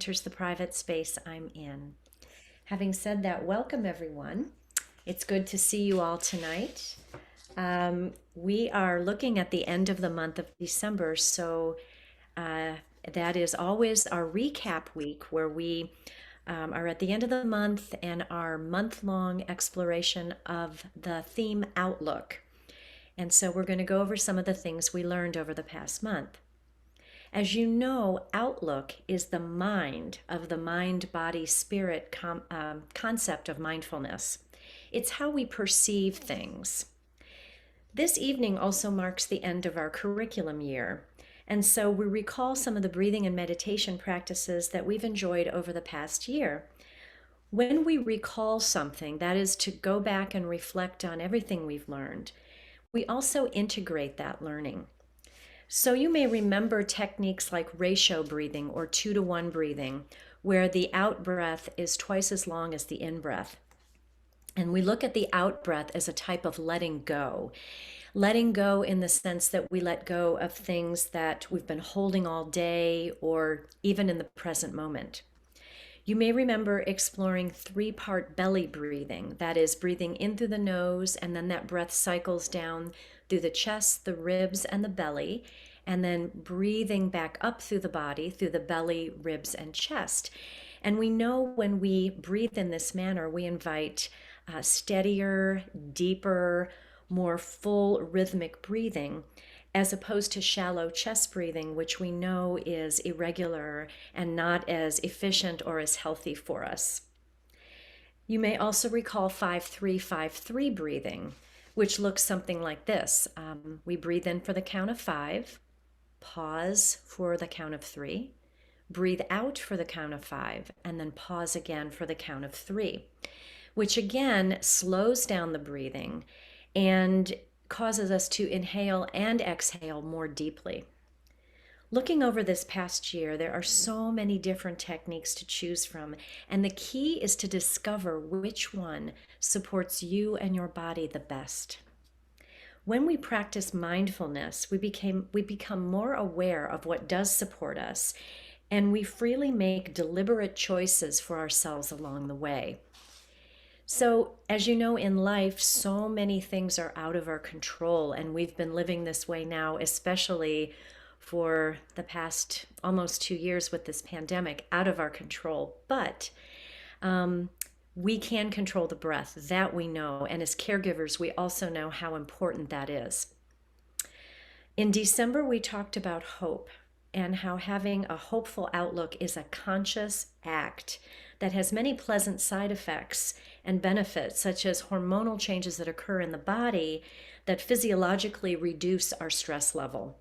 enters the private space I'm in. Having said that, welcome everyone. It's good to see you all tonight. We are looking at the end of the month of December, so uh, that is always our recap week where we are at the end of the month and our month long exploration of the theme Outlook. And so we're going to go over some of the things we learned over the past month. As you know, outlook is the mind of the mind body spirit concept of mindfulness. It's how we perceive things. This evening also marks the end of our curriculum year. And so we recall some of the breathing and meditation practices that we've enjoyed over the past year. When we recall something, that is to go back and reflect on everything we've learned, we also integrate that learning. So you may remember techniques like ratio breathing or 2-to-1 breathing, where the out breath is twice as long as the in breath. And we look at the out breath as a type of letting go. Letting go in the sense that we let go of things that we've been holding all day or even in the present moment. You may remember exploring 3-part belly breathing. That is, breathing in through the nose, and then that breath cycles down through the chest, the ribs, and the belly, and then breathing back up through the body, through the belly, ribs, and chest. And we know when we breathe in this manner, we invite steadier, deeper, more full rhythmic breathing, as opposed to shallow chest breathing, which we know is irregular and not as efficient or as healthy for us. You may also recall 5-3-5-3 breathing, which looks something like this. We breathe in for the count of 5, pause for the count of 3, breathe out for the count of 5, and then pause again for the count of 3, which again slows down the breathing and causes us to inhale and exhale more deeply. Looking over this past year, there are so many different techniques to choose from, and the key is to discover which one supports you and your body the best. When we practice mindfulness, we become more aware of what does support us, and we freely make deliberate choices for ourselves along the way. So, as you know, in life, so many things are out of our control, and we've been living this way now, especially for the past almost 2 years with this pandemic, out of our control. But we can control the breath, that we know. And as caregivers, we also know how important that is. In December, we talked about hope and how having a hopeful outlook is a conscious act that has many pleasant side effects and benefits, such as hormonal changes that occur in the body that physiologically reduce our stress level.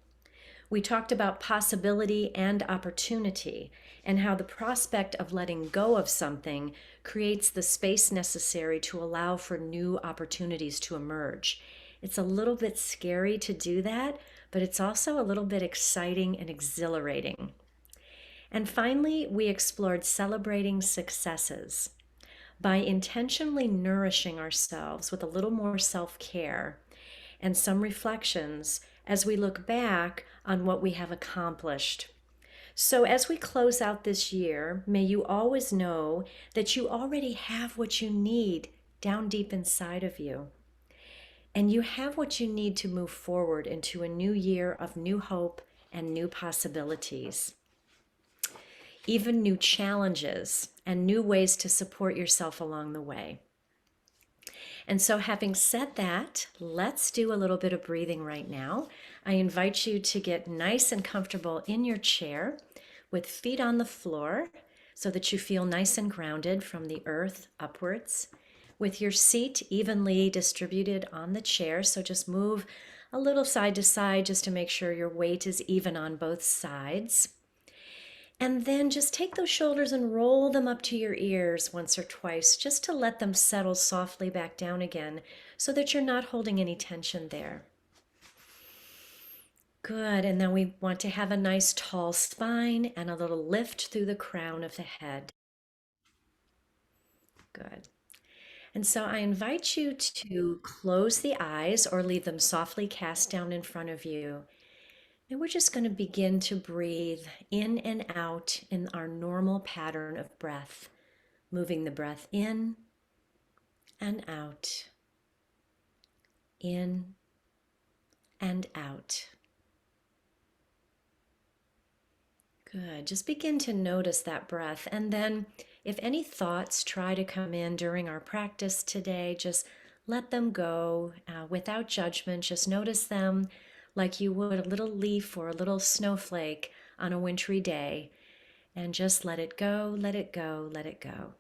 We talked about possibility and opportunity and how the prospect of letting go of something creates the space necessary to allow for new opportunities to emerge. It's a little bit scary to do that, but it's also a little bit exciting and exhilarating. And finally, we explored celebrating successes. By intentionally nourishing ourselves with a little more self-care and some reflections as we look back on what we have accomplished. So as we close out this year, may you always know that you already have what you need down deep inside of you. And you have what you need to move forward into a new year of new hope and new possibilities, even new challenges and new ways to support yourself along the way. And so, having said that, let's do a little bit of breathing right now. I invite you to get nice and comfortable in your chair with feet on the floor so that you feel nice and grounded from the earth upwards, with your seat evenly distributed on the chair. So just move a little side to side just to make sure your weight is even on both sides. And then just take those shoulders and roll them up to your ears once or twice, just to let them settle softly back down again so that you're not holding any tension there. Good, and then we want to have a nice tall spine and a little lift through the crown of the head. Good. And so I invite you to close the eyes or leave them softly cast down in front of you. And we're just going to begin to breathe in and out in our normal pattern of breath, moving the breath in and out, in and out. Good. Just begin to notice that breath. And then, if any thoughts try to come in during our practice today, just let them go without judgment. Just notice them like you would a little leaf or a little snowflake on a wintry day. And just let it go, let it go, let it go.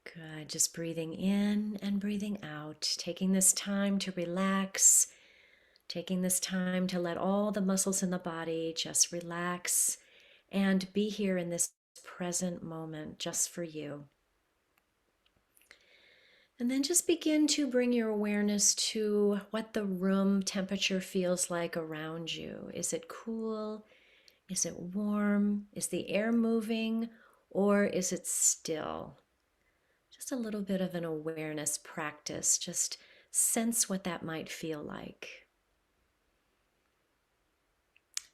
Good. Just breathing in and breathing out, taking this time to relax, taking this time to let all the muscles in the body just relax and be here in this present moment just for you. And then just begin to bring your awareness to what the room temperature feels like around you. Is it cool? Is it warm? Is the air moving? Or is it still? Just a little bit of an awareness practice. Just sense what that might feel like.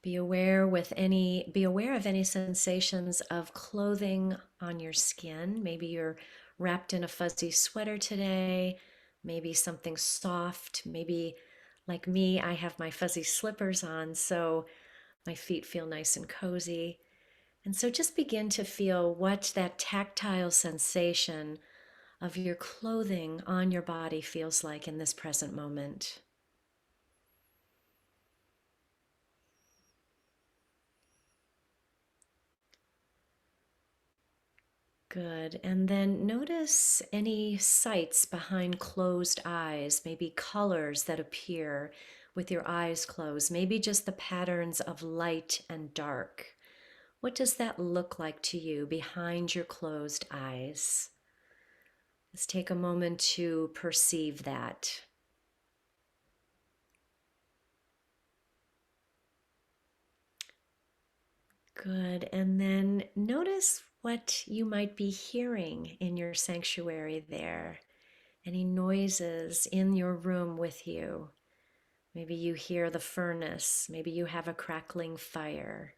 Be aware of any sensations of clothing on your skin. Maybe you're wrapped in a fuzzy sweater today, maybe something soft, maybe like me, I have my fuzzy slippers on, so my feet feel nice and cozy. And so just begin to feel what that tactile sensation of your clothing on your body feels like in this present moment. Good. And then notice any sights behind closed eyes, maybe colors that appear with your eyes closed, maybe just the patterns of light and dark. What does that look like to you behind your closed eyes? Let's take a moment to perceive that. Good. And then notice what you might be hearing in your sanctuary there. Any noises in your room with you. Maybe you hear the furnace. Maybe you have a crackling fire.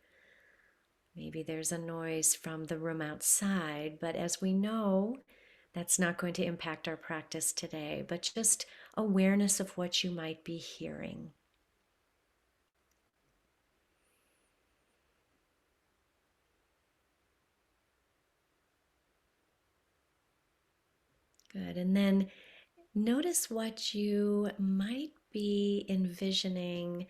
Maybe there's a noise from the room outside. But as we know, that's not going to impact our practice today, but just awareness of what you might be hearing. Good. And then notice what you might be envisioning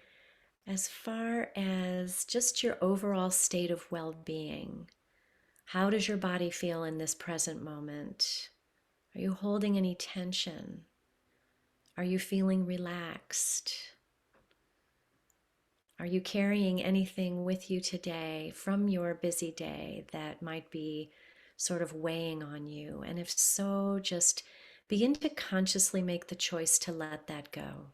as far as just your overall state of well-being. How does your body feel in this present moment? Are you holding any tension? Are you feeling relaxed? Are you carrying anything with you today from your busy day that might be sort of weighing on you? And if so, just begin to consciously make the choice to let that go.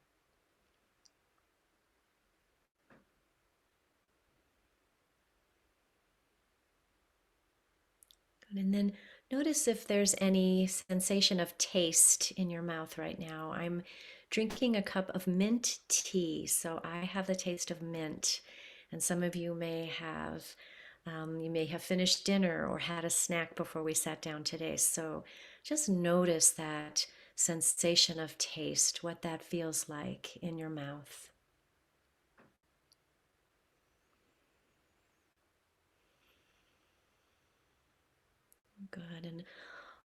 And then notice if there's any sensation of taste in your mouth right now. I'm drinking a cup of mint tea, so I have the taste of mint. And some of you may have finished dinner or had a snack before we sat down today. So just notice that sensation of taste, what that feels like in your mouth. Good. And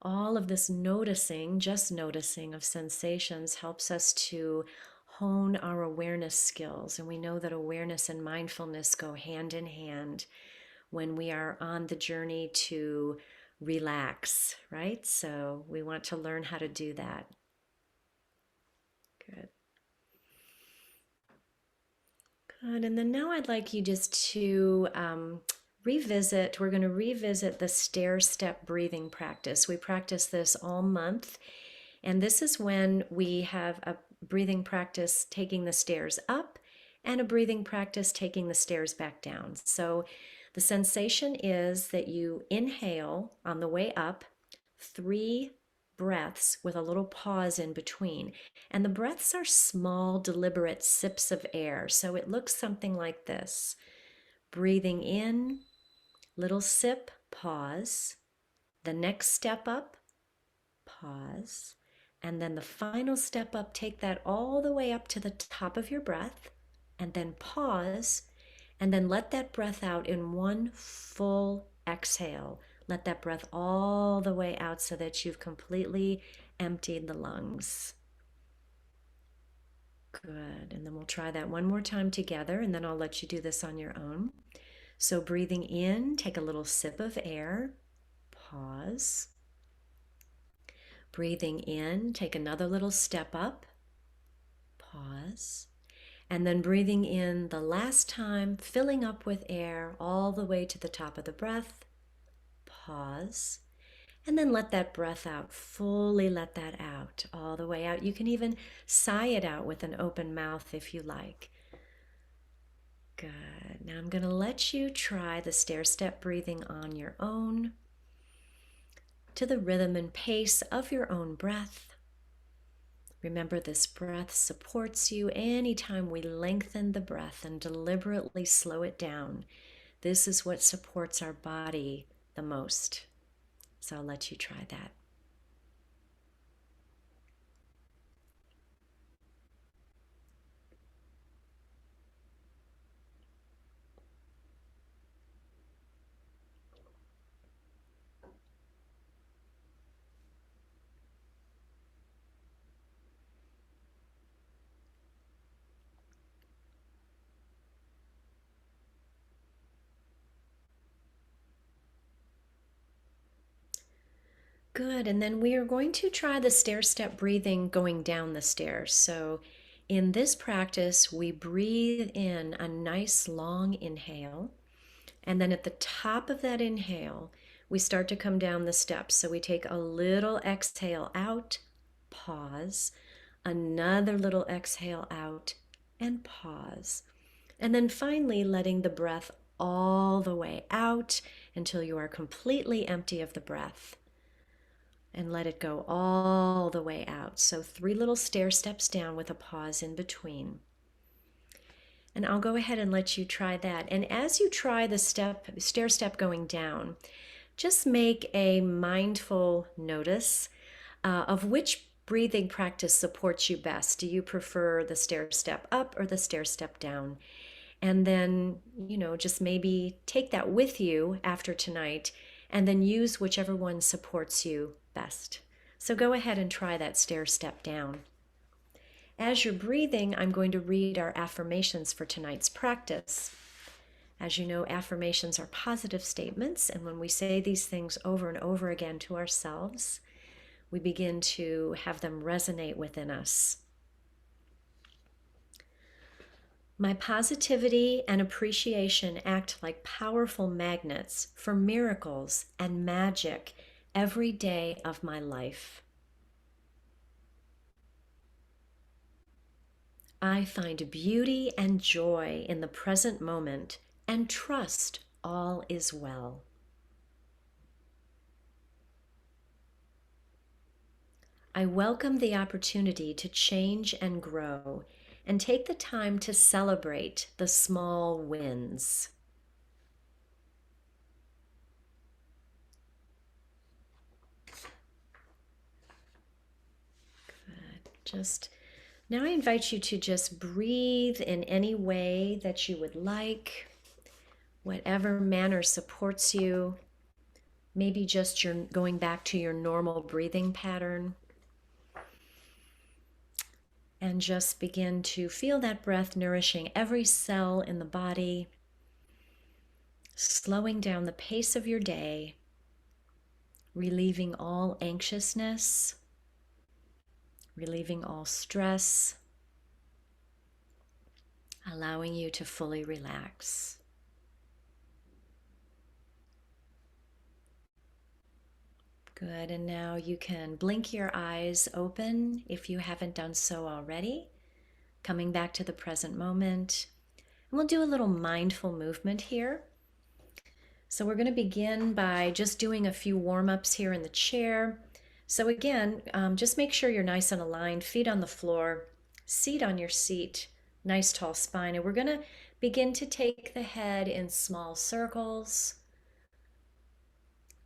all of this noticing, just noticing of sensations helps us to hone our awareness skills. And we know that awareness and mindfulness go hand in hand when we are on the journey to relax, right? So we want to learn how to do that. Good. Good. And then now I'd like you just to we're going to revisit the stair step breathing practice. We practice this all month. And this is when we have a breathing practice taking the stairs up and a breathing practice taking the stairs back down. So the sensation is that you inhale on the way up 3 breaths with a little pause in between. And the breaths are small, deliberate sips of air. So it looks something like this. Breathing in, little sip, pause. The next step up, pause. And then the final step up, take that all the way up to the top of your breath, and then pause, and then let that breath out in one full exhale. Let that breath all the way out so that you've completely emptied the lungs. Good. And then we'll try that one more time together, and then I'll let you do this on your own. So breathing in, take a little sip of air, pause. Breathing in, take another little step up, pause. And then breathing in the last time, filling up with air all the way to the top of the breath, pause. And then let that breath out, fully let that out, all the way out. You can even sigh it out with an open mouth if you like. Good. Now I'm going to let you try the stair-step breathing on your own, to the rhythm and pace of your own breath. Remember, this breath supports you anytime we lengthen the breath and deliberately slow it down. This is what supports our body the most. So I'll let you try that. Good, and then we are going to try the stair-step breathing going down the stairs. So in this practice, we breathe in a nice long inhale, and then at the top of that inhale, we start to come down the steps. So we take a little exhale out, pause, another little exhale out, and pause. And then finally letting the breath all the way out until you are completely empty of the breath. And let it go all the way out. So 3 little stair steps down with a pause in between. And I'll go ahead and let you try that. And as you try the stair step going down, just make a mindful notice of which breathing practice supports you best. Do you prefer the stair step up or the stair step down? And then, just maybe take that with you after tonight and then use whichever one supports you best. So go ahead and try that stair step down. As you're breathing, I'm going to read our affirmations for tonight's practice. As you know, affirmations are positive statements, and when we say these things over and over again to ourselves, we begin to have them resonate within us. My positivity and appreciation act like powerful magnets for miracles and magic every day of my life. I find beauty and joy in the present moment and trust all is well. I welcome the opportunity to change and grow and take the time to celebrate the small wins. Good. Now I invite you to just breathe in any way that you would like, whatever manner supports you. Maybe just you're going back to your normal breathing pattern. And just begin to feel that breath nourishing every cell in the body, slowing down the pace of your day, relieving all anxiousness, relieving all stress, allowing you to fully relax. Good, and now you can blink your eyes open if you haven't done so already, coming back to the present moment. And we'll do a little mindful movement here. So we're going to begin by just doing a few warm-ups here in the chair. So again, just make sure you're nice and aligned, feet on the floor, seat on your seat, nice tall spine. And we're going to begin to take the head in small circles,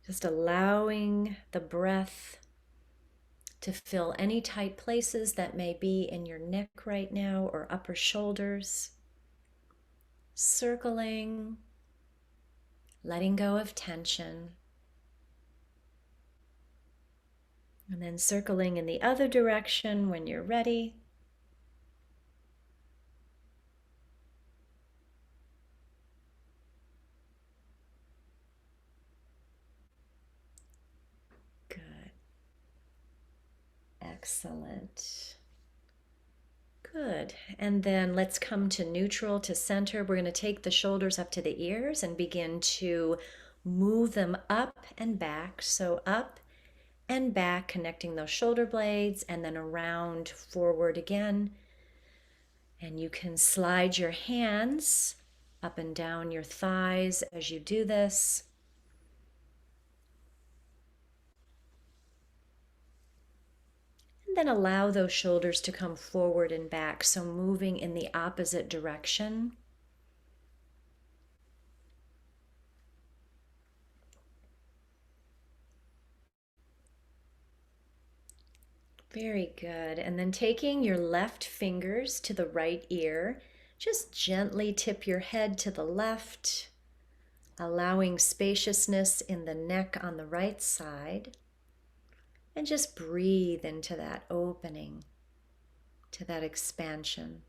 just allowing the breath to fill any tight places that may be in your neck right now or upper shoulders. Circling, letting go of tension. And then circling in the other direction when you're ready. Good. Excellent. Good. And then let's come to neutral, to center. We're going to take the shoulders up to the ears and begin to move them up and back. So up and back, connecting those shoulder blades, and then around forward again. And you can slide your hands up and down your thighs as you do this. And then allow those shoulders to come forward and back, so moving in the opposite direction. Very good. And then taking your left fingers to the right ear, just gently tip your head to the left, allowing spaciousness in the neck on the right side. And just breathe into that opening, to that expansion.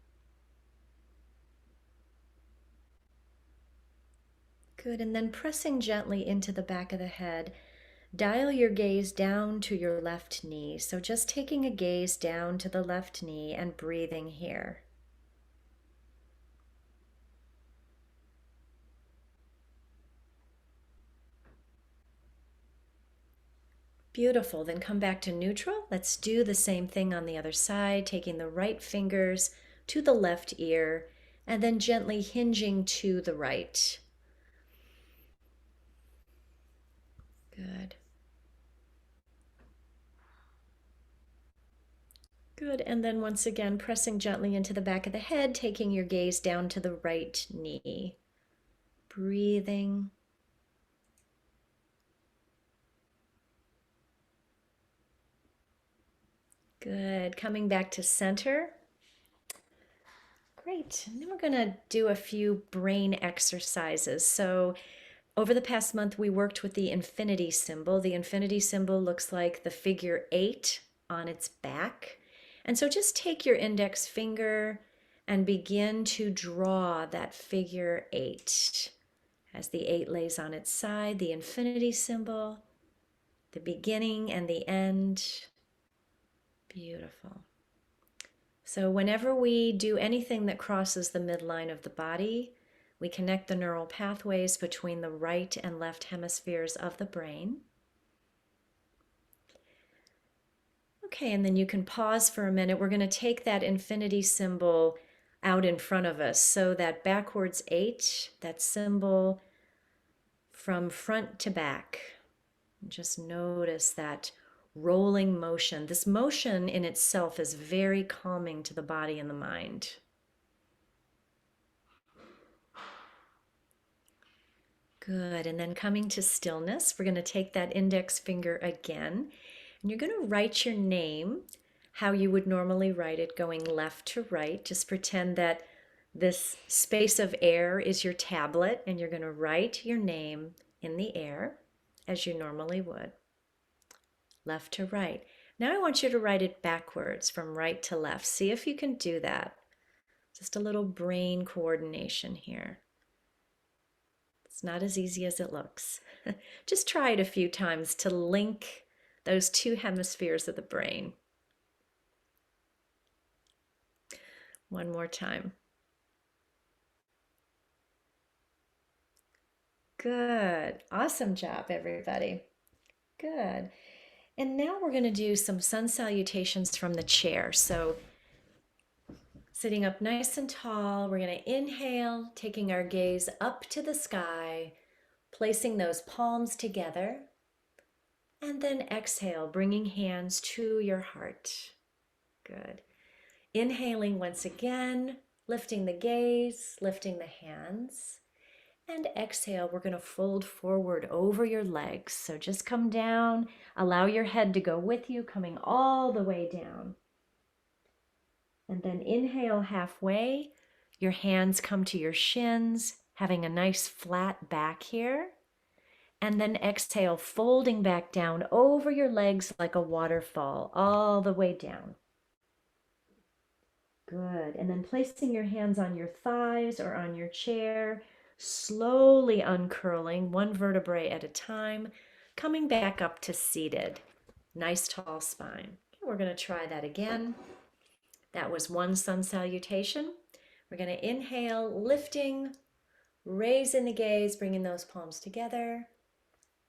Good. And then pressing gently into the back of the head, dial your gaze down to your left knee. So just taking a gaze down to the left knee and breathing here. Beautiful. Then come back to neutral. Let's do the same thing on the other side, taking the right fingers to the left ear and then gently hinging to the right. Good. Good. And then once again, pressing gently into the back of the head, taking your gaze down to the right knee. Breathing. Good. Coming back to center. Great. And then we're going to do a few brain exercises. So over the past month, we worked with the infinity symbol. The infinity symbol looks like the figure 8 on its back. And so just take your index finger and begin to draw that figure 8. As the 8 lays on its side, the infinity symbol, the beginning and the end. Beautiful. So whenever we do anything that crosses the midline of the body, we connect the neural pathways between the right and left hemispheres of the brain. Okay, and then you can pause for a minute. We're going to take that infinity symbol out in front of us. So that backwards 8, that symbol from front to back. Just notice that rolling motion. This motion in itself is very calming to the body and the mind. Good. And then coming to stillness, we're going to take that index finger again, and you're going to write your name how you would normally write it, going left to right. Just pretend that this space of air is your tablet, and you're going to write your name in the air as you normally would. Left to right. Now I want you to write it backwards from right to left. See if you can do that. Just a little brain coordination here. It's not as easy as it looks. Just try it a few times to link those two hemispheres of the brain. One more time. Good. Awesome job, everybody. Good. And now we're going to do some sun salutations from the chair. So sitting up nice and tall, we're going to inhale, taking our gaze up to the sky, placing those palms together. And then exhale, bringing hands to your heart. Good. Inhaling once again, lifting the gaze, lifting the hands. And exhale, we're going to fold forward over your legs. So just come down, allow your head to go with you, coming all the way down. And then inhale halfway, your hands come to your shins, having a nice flat back here. And then exhale, folding back down over your legs like a waterfall, all the way down. Good. And then placing your hands on your thighs or on your chair, slowly uncurling one vertebrae at a time, coming back up to seated. Nice tall spine. We're going to try that again. That was one sun salutation. We're going to inhale, lifting, raising the gaze, bringing those palms together.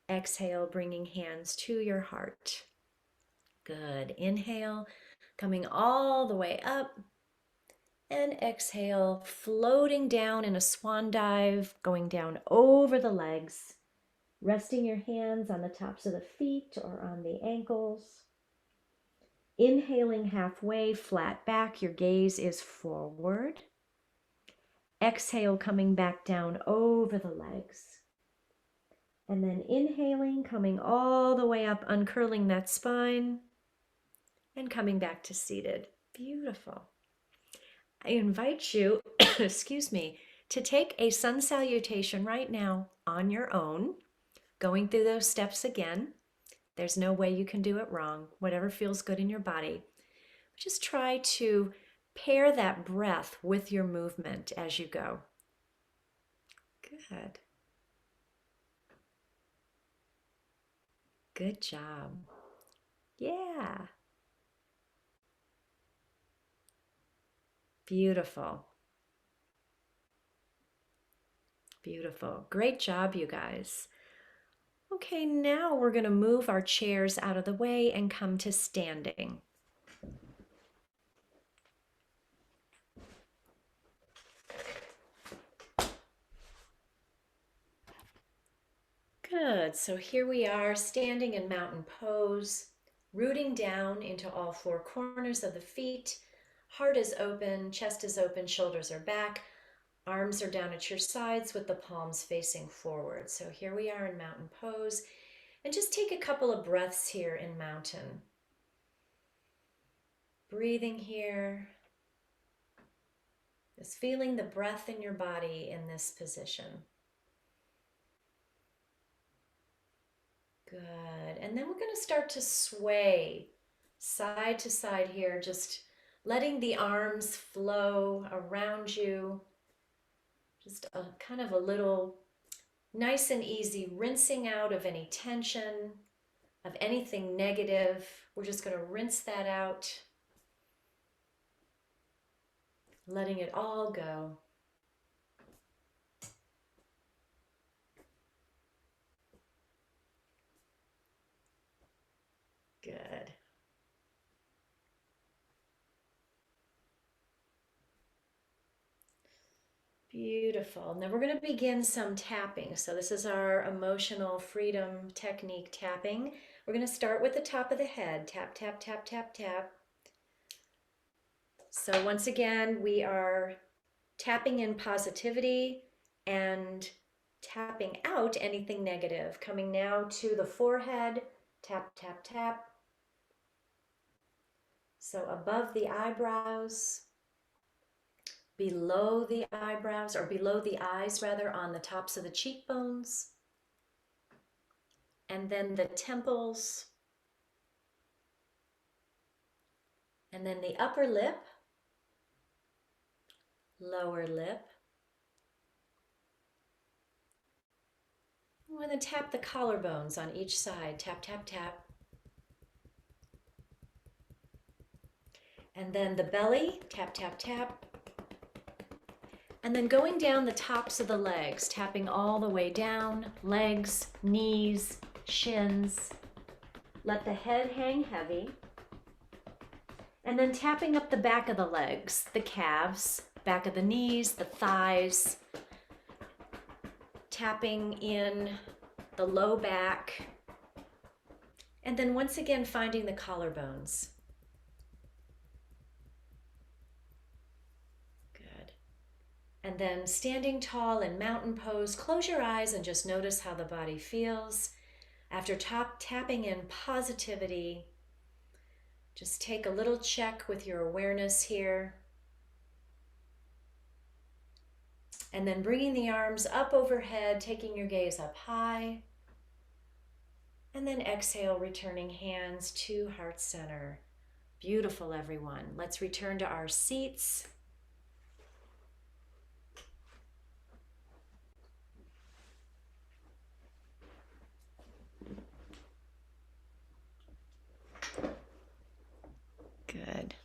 Exhale, bringing hands to your heart. Good. Inhale, coming all the way up. And exhale, floating down in a swan dive, going down over the legs, resting your hands on the tops of the feet or on the ankles. Inhaling halfway, flat back, your gaze is forward. Exhale, coming back down over the legs. And then inhaling, coming all the way up, uncurling that spine, and coming back to seated. Beautiful. I invite you, excuse me, to take a sun salutation right now on your own, going through those steps again. There's no way you can do it wrong, whatever feels good in your body. Just try to pair that breath with your movement as you go. Good. Good job. Yeah. Beautiful. Beautiful. Great job, you guys. Okay, now we're going to move our chairs out of the way and come to standing. Good. So here we are standing in mountain pose, rooting down into all four corners of the feet. Heart is open, chest is open, shoulders are back. Arms are down at your sides with the palms facing forward. So here we are in mountain pose. And just take a couple of breaths here in mountain. Breathing here. Just feeling the breath in your body in this position. Good. And then we're going to start to sway side to side here, just letting the arms flow around you. Just a kind of a little nice and easy rinsing out of any tension, of anything negative. We're just going to rinse that out, letting it all go. Good. Beautiful. Now we're going to begin some tapping. So this is our emotional freedom technique tapping. We're going to start with the top of the head. Tap, tap, tap, tap, tap. So once again, we are tapping in positivity and tapping out anything negative. Coming now to the forehead. Tap, tap, tap. So above the eyebrows, below the eyebrows, or below the eyes rather, on the tops of the cheekbones, and then the temples, and then the upper lip, lower lip. I'm going to tap the collarbones on each side. Tap, tap, tap. And then the belly. Tap, tap, tap. And then going down the tops of the legs, tapping all the way down, legs, knees, shins. Let the head hang heavy. And then tapping up the back of the legs, the calves, back of the knees, the thighs. Tapping in the low back, And then once again, finding the collarbones. Good. And then standing tall in mountain pose, close your eyes and just notice how the body feels. After tapping in positivity, just take a little check with your awareness here. And then bringing the arms up overhead, taking your gaze up high. And then exhale, returning hands to heart center. Beautiful, everyone. Let's return to our seats. Good.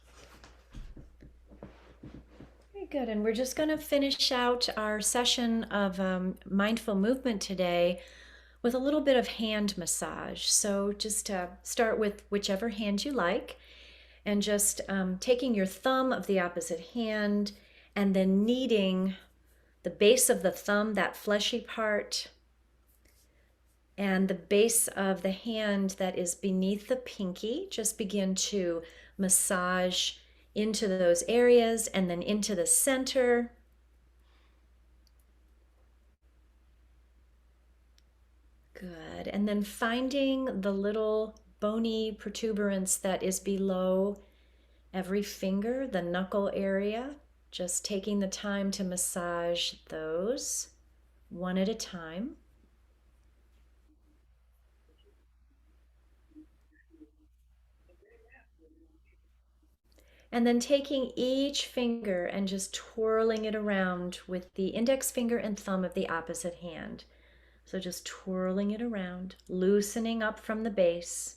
Very good. And we're just going to finish out our session of mindful movement today with a little bit of hand massage. So just start with whichever hand you like, and just taking your thumb of the opposite hand and then kneading the base of the thumb, that fleshy part, and the base of the hand that is beneath the pinky. Just begin to massage into those areas and then into the center. Good. And then finding the little bony protuberance that is below every finger, the knuckle area, just taking the time to massage those one at a time. And then taking each finger and just twirling it around with the index finger and thumb of the opposite hand. So just twirling it around, loosening up from the base.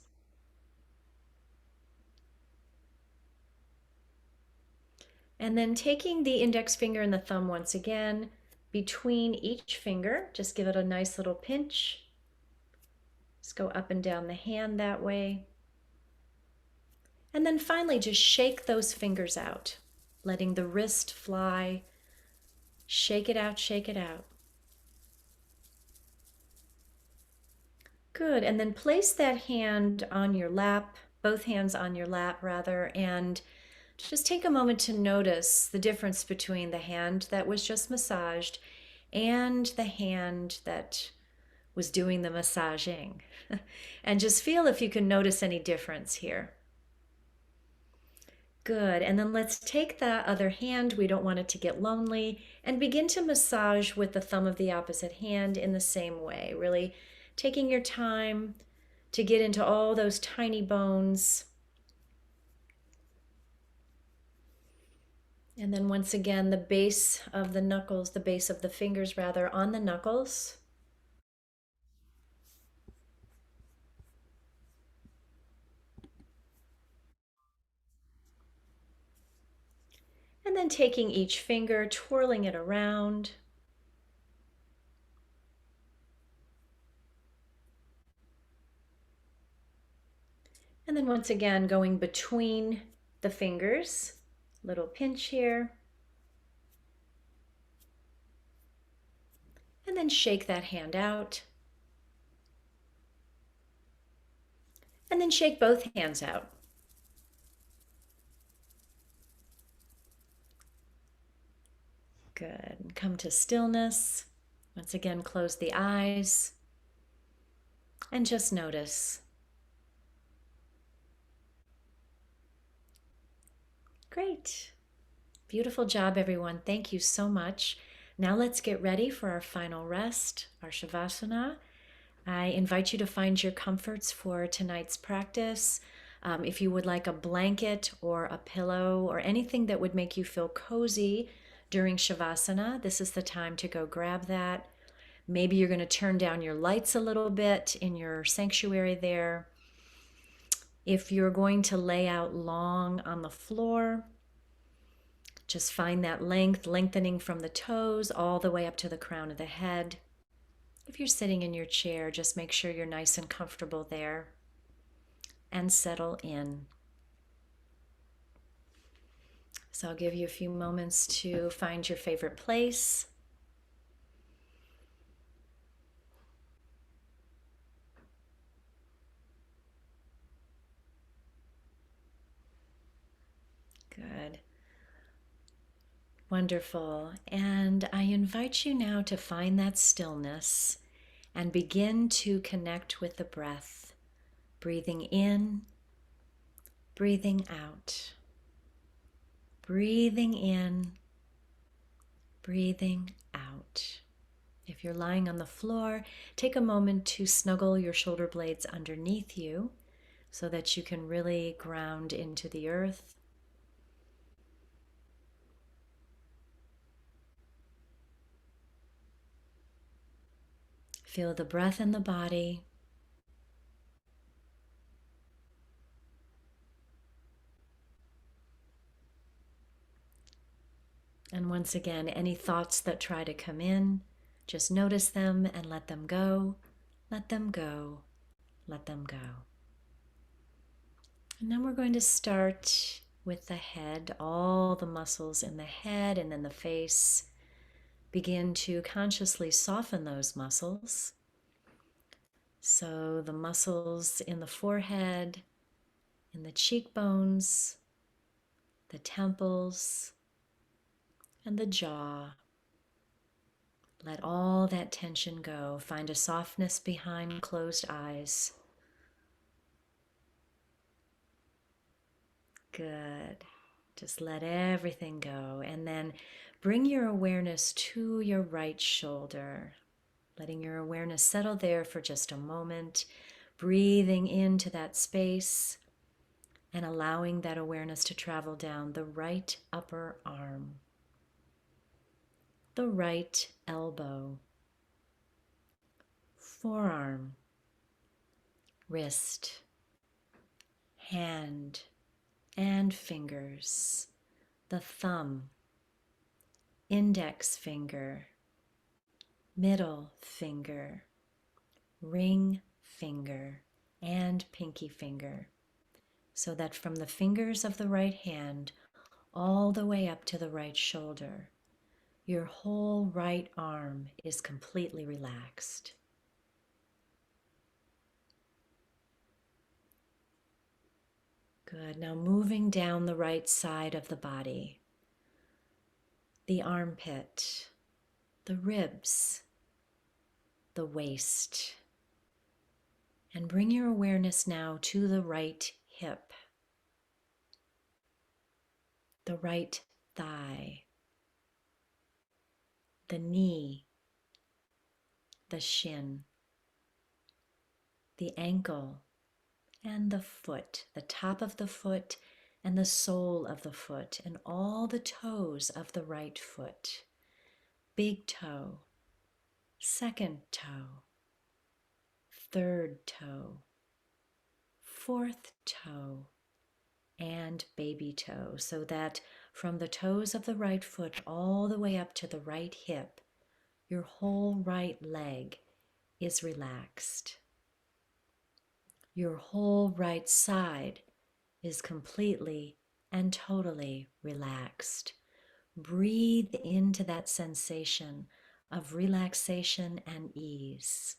And then taking the index finger and the thumb once again between each finger, just give it a nice little pinch. Just go up and down the hand that way. And then finally, just shake those fingers out, letting the wrist fly. Shake it out, shake it out. Good. And then place that hand on your lap, both hands on your lap rather, and just take a moment to notice the difference between the hand that was just massaged and the hand that was doing the massaging. And just feel if you can notice any difference here. Good. And then let's take that other hand, we don't want it to get lonely, and begin to massage with the thumb of the opposite hand in the same way. Really taking your time to get into all those tiny bones. And then once again, the base of the knuckles, the base of the fingers rather, on the knuckles. And then taking each finger, twirling it around. And then once again, going between the fingers, little pinch here. And then shake that hand out. And then shake both hands out. Good. And come to stillness. Once again, close the eyes and just notice. Great. Beautiful job, everyone. Thank you so much. Now let's get ready for our final rest, our Shavasana. I invite you to find your comforts for tonight's practice. If you would like a blanket or a pillow or anything that would make you feel cozy during Shavasana, this is the time to go grab that. Maybe you're going to turn down your lights a little bit in your sanctuary there. If you're going to lay out long on the floor, just find that length, lengthening from the toes all the way up to the crown of the head. If you're sitting in your chair, just make sure you're nice and comfortable there and settle in. So I'll give you a few moments to find your favorite place. Good. Wonderful. And I invite you now to find that stillness and begin to connect with the breath, breathing in, breathing out, breathing in, breathing out. If you're lying on the floor, take a moment to snuggle your shoulder blades underneath you so that you can really ground into the earth. Feel the breath in the body. And once again, any thoughts that try to come in, just notice them and let them go, let them go, let them go. And then we're going to start with the head, all the muscles in the head and in the face. Begin to consciously soften those muscles. So the muscles in the forehead, in the cheekbones, the temples, and the jaw. Let all that tension go. Find a softness behind closed eyes. Good. Just let everything go. And then bring your awareness to your right shoulder, letting your awareness settle there for just a moment, breathing into that space and allowing that awareness to travel down the right upper arm, the right elbow, forearm, wrist, hand, and fingers, the thumb, index finger, middle finger, ring finger, and pinky finger, so that from the fingers of the right hand all the way up to the right shoulder, your whole right arm is completely relaxed. Good. Now moving down the right side of the body, the armpit, the ribs, the waist, and bring your awareness now to the right hip, the right thigh, the knee, the shin, the ankle, and the foot, the top of the foot and the sole of the foot, and all the toes of the right foot, big toe, second toe, third toe, fourth toe, and baby toe, so that from the toes of the right foot all the way up to the right hip, your whole right leg is relaxed. Your whole right side is completely and totally relaxed. Breathe into that sensation of relaxation and ease.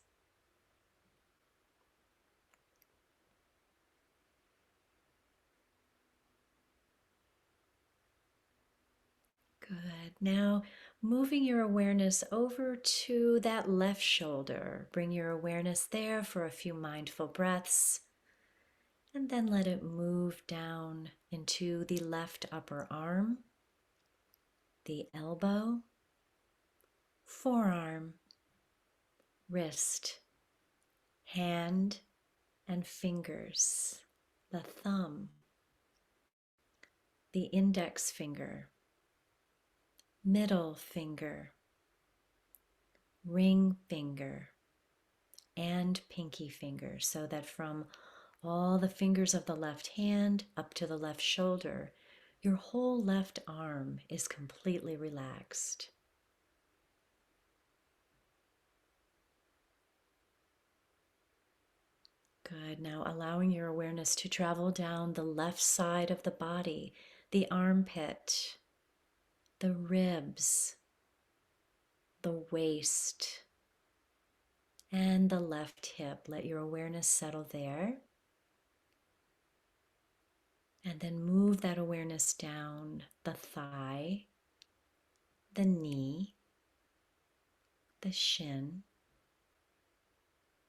Good. Now, moving your awareness over to that left shoulder. Bring your awareness there for a few mindful breaths, and then let it move down into the left upper arm, the elbow, forearm, wrist, hand, and fingers, the thumb, the index finger, middle finger, ring finger, and pinky finger, so that from all the fingers of the left hand up to the left shoulder, your whole left arm is completely relaxed. Good. Now allowing your awareness to travel down the left side of the body, the armpit, the ribs, the waist, and the left hip. Let your awareness settle there. And then move that awareness down the thigh, the knee, the shin,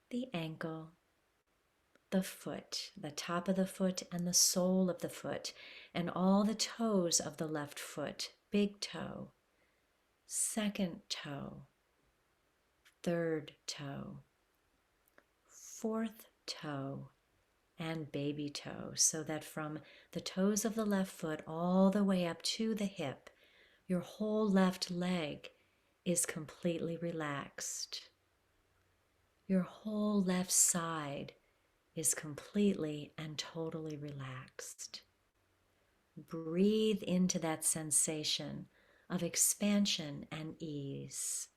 the ankle, the foot, the top of the foot and the sole of the foot, and all the toes of the left foot, big toe, second toe, third toe, fourth toe, and baby toe, so that from the toes of the left foot all the way up to the hip, your whole left leg is completely relaxed. Your whole left side is completely and totally relaxed. Breathe into that sensation of expansion and ease.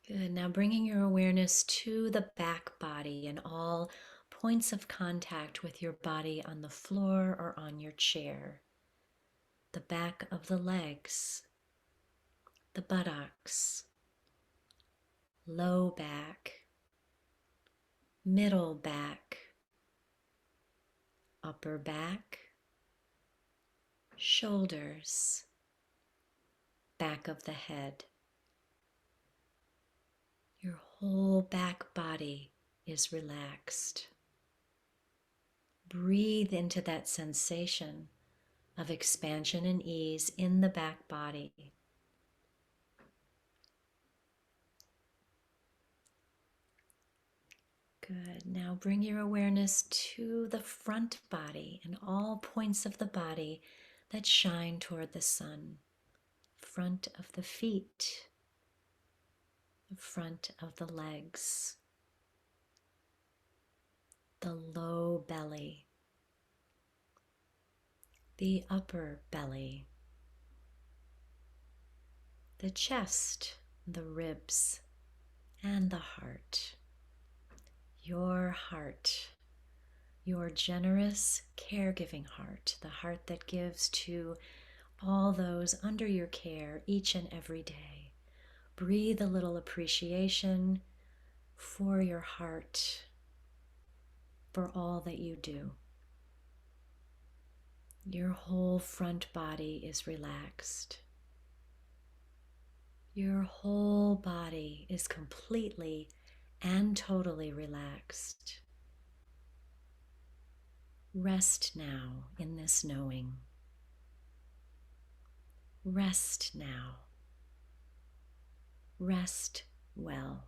Good. Now bringing your awareness to the back body and all points of contact with your body on the floor or on your chair. The back of the legs, the buttocks, low back, middle back, upper back, shoulders, back of the head. Your whole back body is relaxed. Breathe into that sensation of expansion and ease in the back body. Good. Now bring your awareness to the front body and all points of the body that shine toward the sun. Front of the feet, the front of the legs, the low belly, the upper belly, the chest, the ribs, and the heart. Your heart, your generous, caregiving heart, the heart that gives to all those under your care each and every day. Breathe a little appreciation for your heart, for all that you do. Your whole front body is relaxed. Your whole body is completely and totally relaxed. Rest now in this knowing. Rest now. Rest well.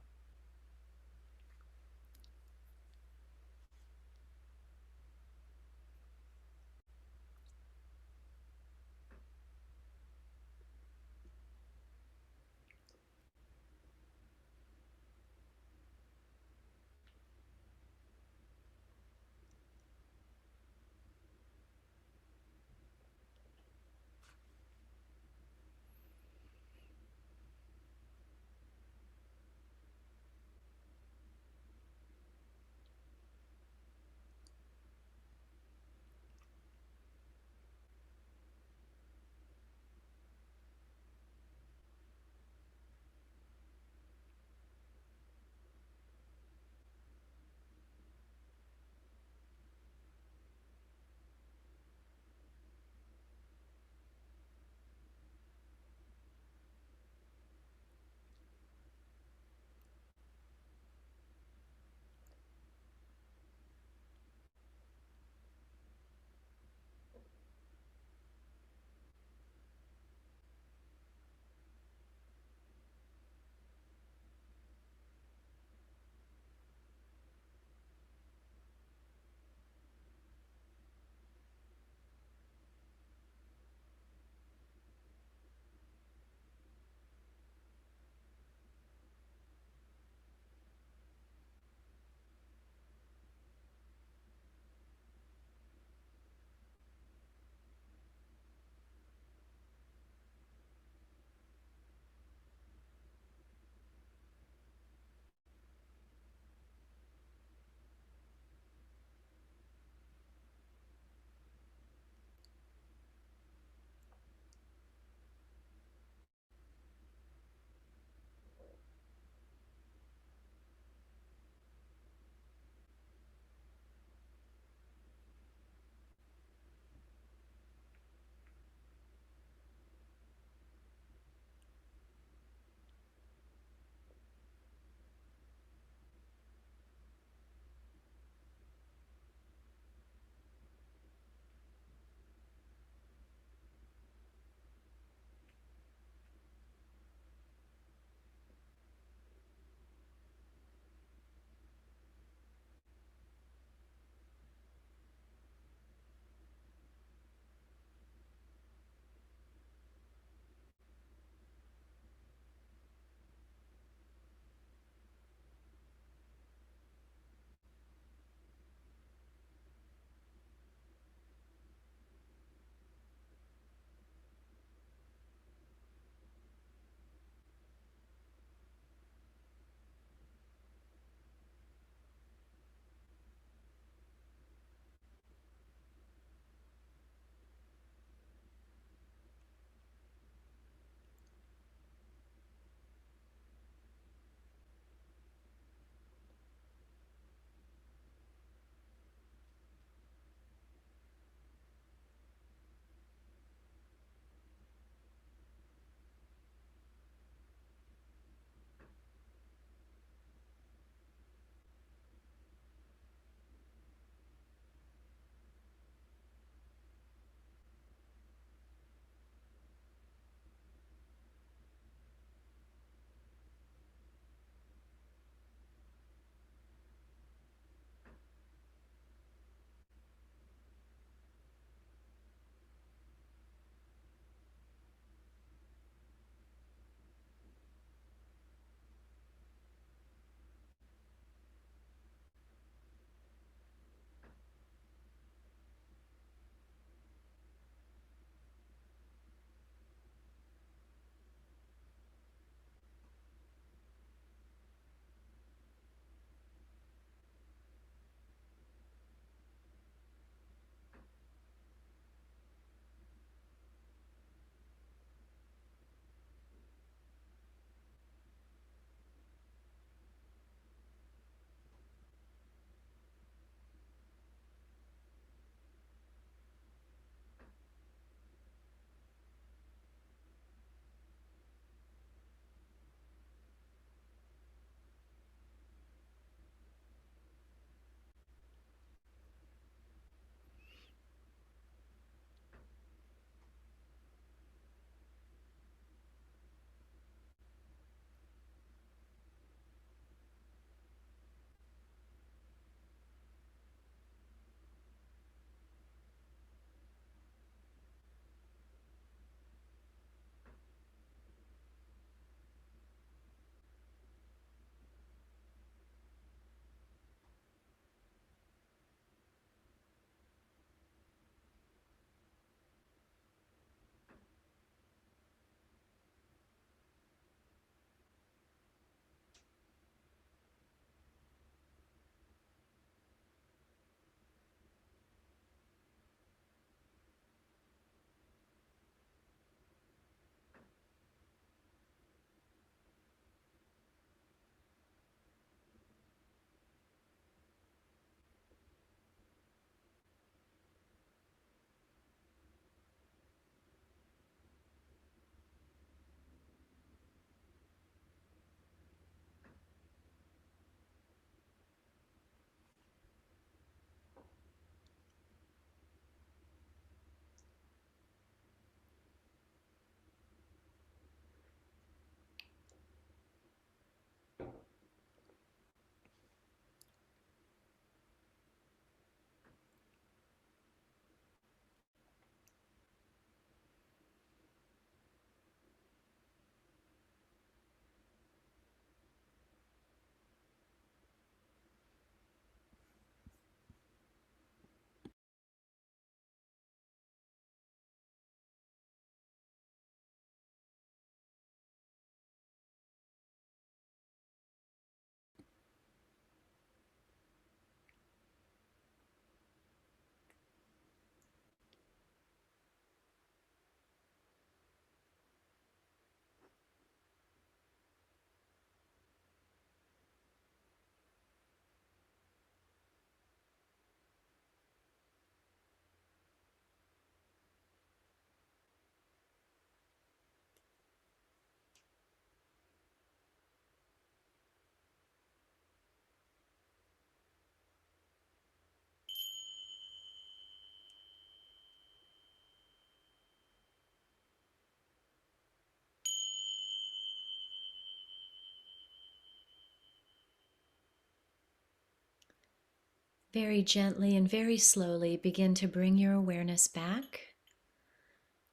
Very gently and very slowly begin to bring your awareness back,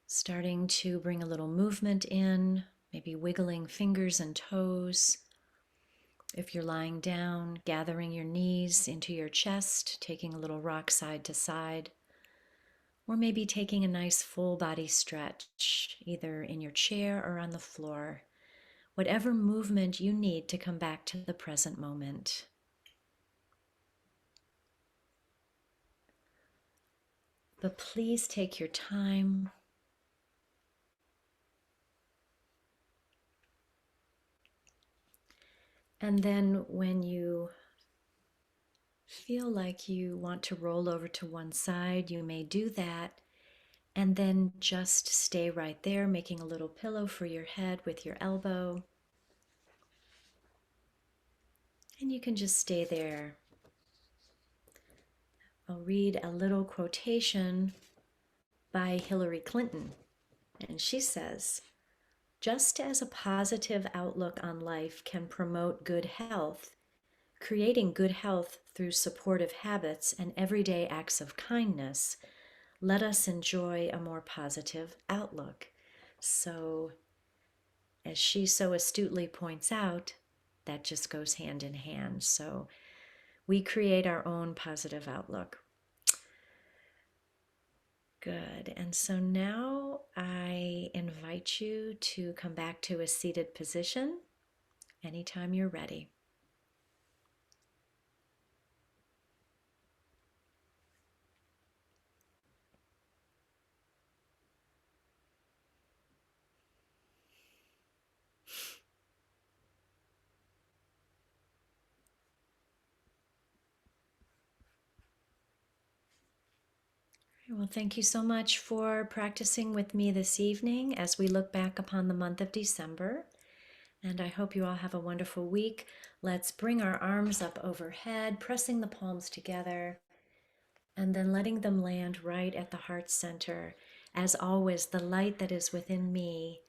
starting to bring a little movement in, maybe wiggling fingers and toes. If you're lying down, gathering your knees into your chest, taking a little rock side to side, or maybe taking a nice full body stretch, either in your chair or on the floor. Whatever movement you need to come back to the present moment. But please take your time. And then when you feel like you want to roll over to one side, you may do that. And then just stay right there, making a little pillow for your head with your elbow. And you can just stay there. I'll read a little quotation by Hillary Clinton. And she says, "Just as a positive outlook on life can promote good health, creating good health through supportive habits and everyday acts of kindness, let us enjoy a more positive outlook." So, as she so astutely points out, that just goes hand in hand. So, we create our own positive outlook. Good. And so now I invite you to come back to a seated position anytime you're ready. Well, thank you so much for practicing with me this evening as we look back upon the month of December. And I hope you all have a wonderful week. Let's bring our arms up overhead, pressing the palms together, and then letting them land right at the heart center. As always, the light that is within me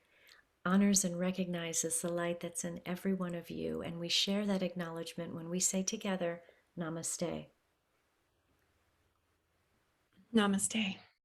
honors and recognizes the light that's in every one of you. And we share that acknowledgement when we say together, Namaste. Namaste.